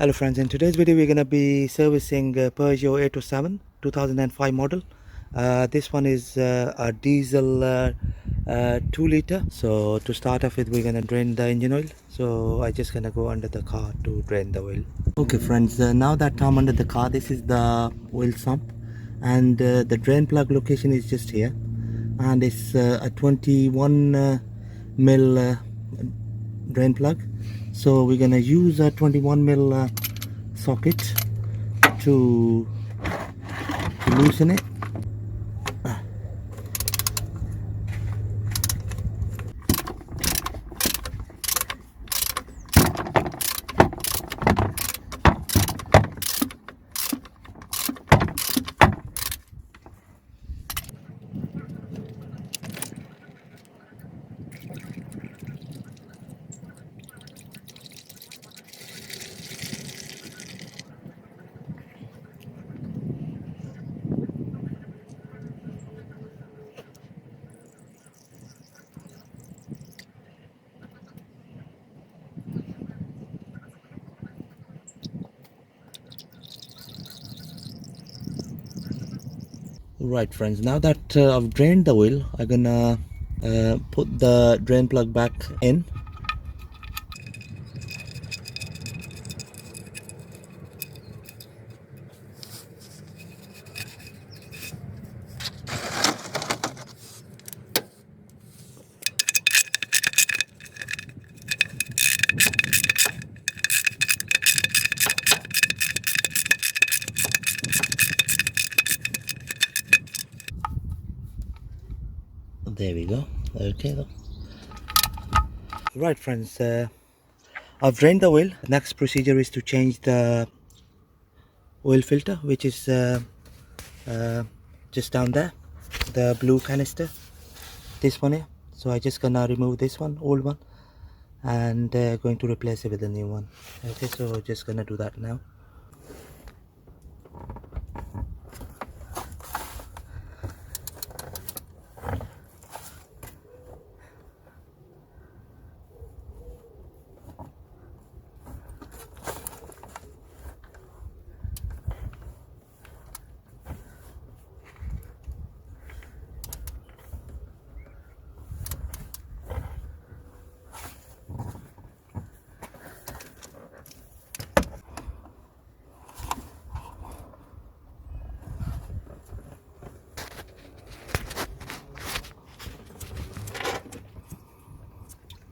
Hello friends, in today's video we're going to be servicing Peugeot 807 2005 model. This one is a diesel 2 liter. So to start off with, we're going to drain the engine oil. So I just going to go under the car to drain the oil. Okay friends, now that I'm under the car, this is the oil sump, and the drain plug location is just here, and it's a 21 mil drain plug. So we're gonna use a 21 mil socket to loosen it. Right friends, now that I've drained the oil, I'm gonna put the drain plug back in. There we go. Okay. Right friends, I've drained the oil. Next procedure is to change the oil filter, which is just down there, the blue canister, this one here. So I just gonna remove this one, old one, and going to replace it with a new one. Okay, so just gonna do that now.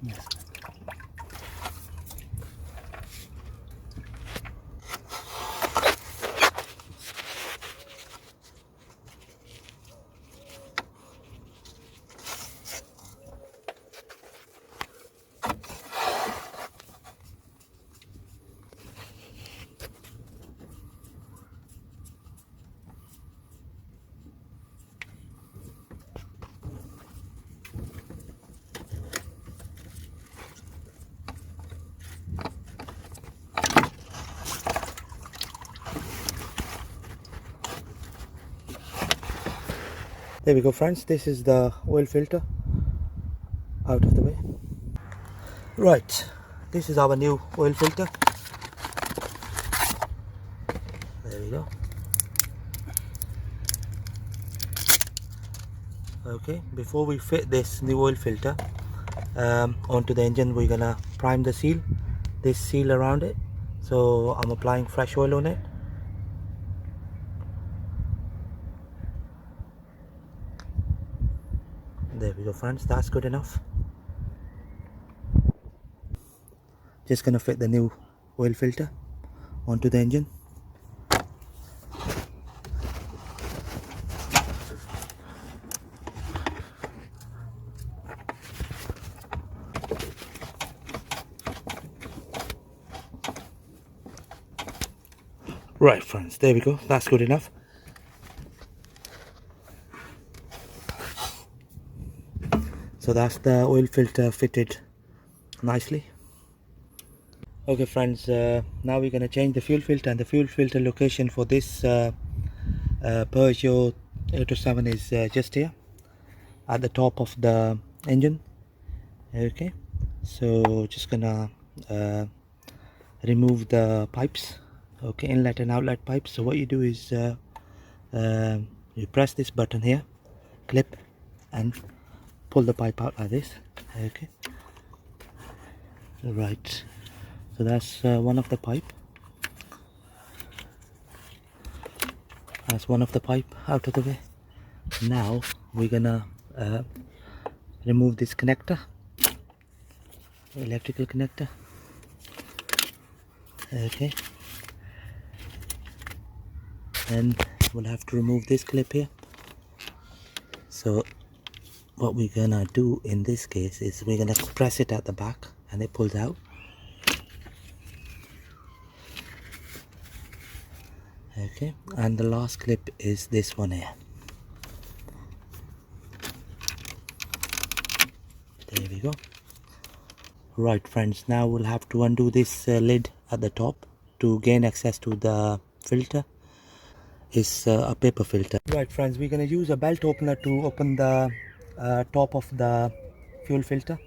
Yes. There we go friends, this is the oil filter out of the way. Right, this is our new oil filter. There we go. Okay, before we fit this new oil filter onto the engine, we're gonna prime the seal, this seal around it. So I'm applying fresh oil on it. There we go friends, that's good enough. Just gonna fit the new oil filter onto the engine. Right friends, there we go, that's good enough. So that's the oil filter fitted nicely. Okay friends, now we're going to change the fuel filter, and the fuel filter location for this Peugeot 807 is just here at the top of the engine. Okay, so just gonna remove the pipes, okay, inlet and outlet pipes. So what you do is you press this button here, clip, and pull the pipe out like this, okay. Right, so that's one of the pipe. That's one of the pipe out of the way. Now we're gonna remove this connector, electrical connector, okay. Then we'll have to remove this clip here. So what we're gonna do in this case is we're gonna press it at the back and it pulls out, okay. And the last clip is this one here. There we go. Right friends, now we'll have to undo this lid at the top to gain access to the filter. It's a paper filter. Right friends, we're going to use a belt opener to open the top of the fuel filter.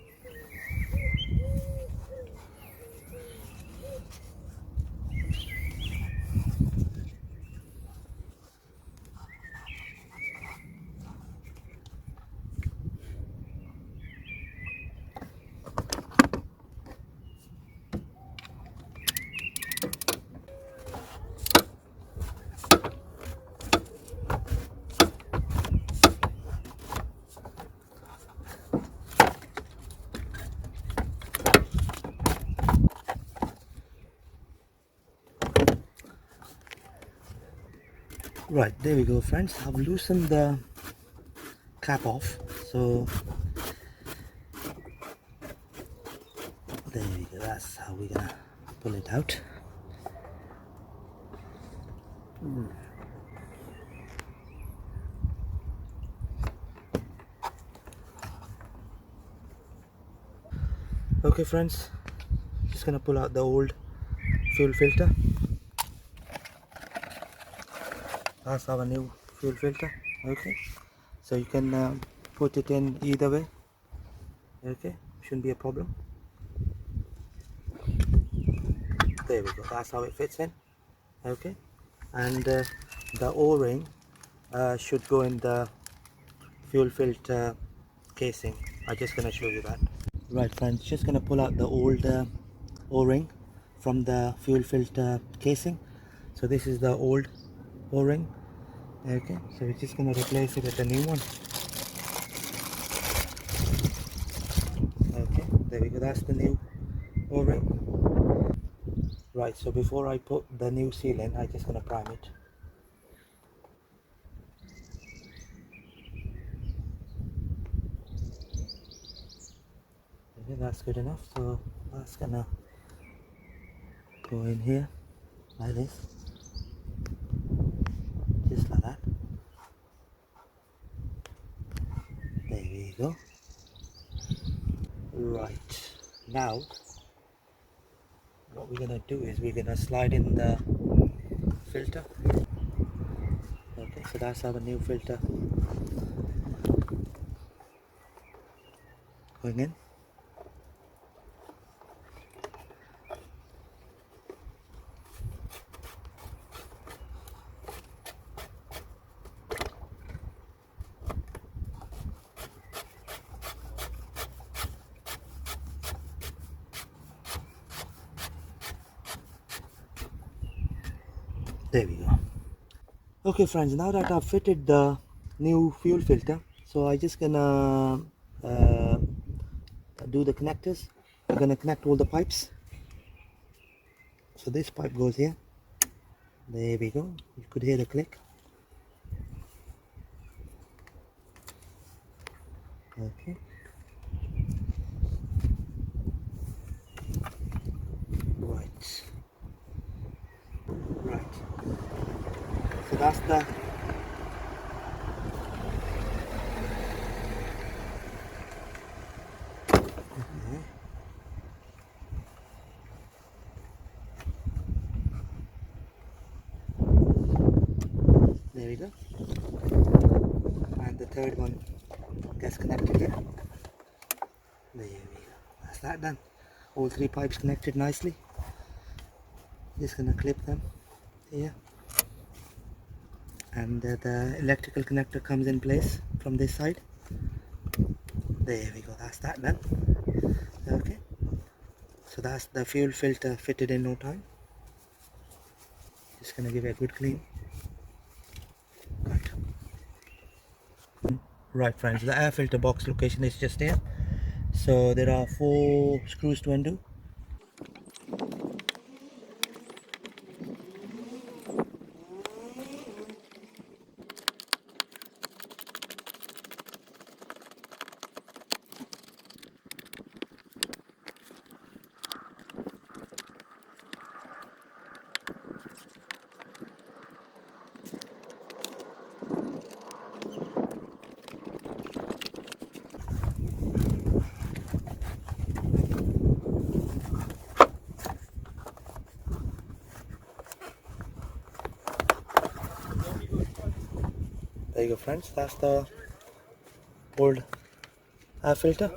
Right, there we go friends. I've loosened the cap off, so there we go. That's how we're gonna pull it out. Okay friends, just gonna pull out the old fuel filter. That's our new fuel filter, okay. So you can put it in either way, okay, shouldn't be a problem. There we go, that's how it fits in, okay. And the O-ring should go in the fuel filter casing. I'm just gonna show you that. Right friends, just gonna pull out the old O-ring from the fuel filter casing. So this is the old O-ring, okay. So we're just gonna replace it with a new one, okay. There we go, that's the new O-ring. Right, so before I put the new seal in, I'm just gonna prime it. Okay, that's good enough. So that's gonna go in here like this, just like that. There we go. Right, now what we're gonna do is we're gonna slide in the filter, okay. So that's our new filter going in. There we go. Okay friends, now that I've fitted the new fuel filter, so I just gonna do the connectors. I'm gonna connect all the pipes. So this pipe goes here. There we go. You could hear the click. Okay. Right. Right. So that's the there we go. And the third one gets connected here. There we go. That's that done. All three pipes connected nicely. Just gonna clip them here, and the electrical connector comes in place from this side. There we go, that's that done. Okay, so that's the fuel filter fitted in no time. Just gonna give it a good clean. Right friends, the air filter box location is just here. So there are 4 screws to undo. There you go friends, that's the old air filter.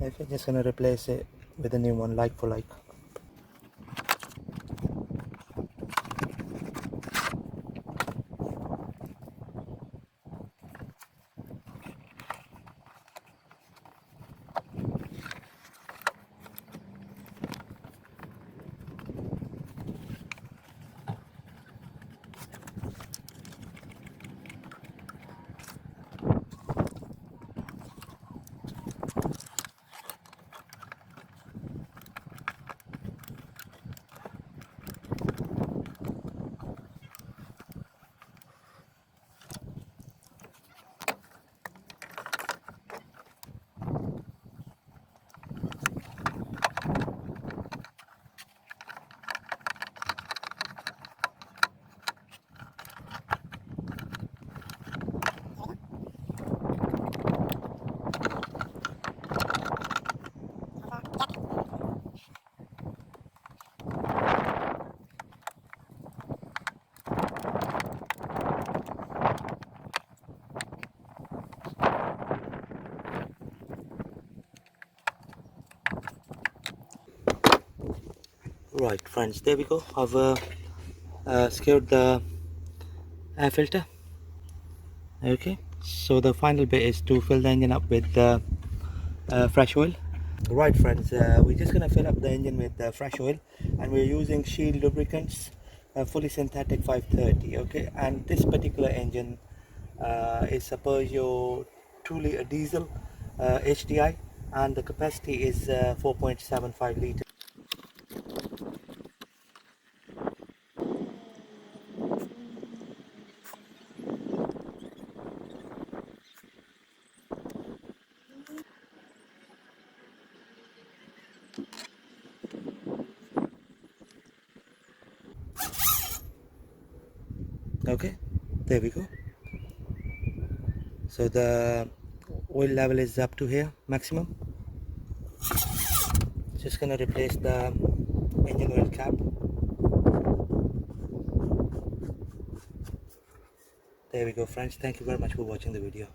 Okay, just gonna replace it with a new one, like for like. Right friends, there we go. I've secured the air filter. Okay, so the final bit is to fill the engine up with fresh oil. Right friends, we're just gonna fill up the engine with fresh oil, and we're using Shield lubricants, fully synthetic 530. Okay, and this particular engine is a Peugeot 2-liter diesel HDI, and the capacity is 4.75 liters. Okay, there we go. So the oil level is up to here, maximum. Just gonna replace the engine oil cap. There we go friends, thank you very much for watching the video.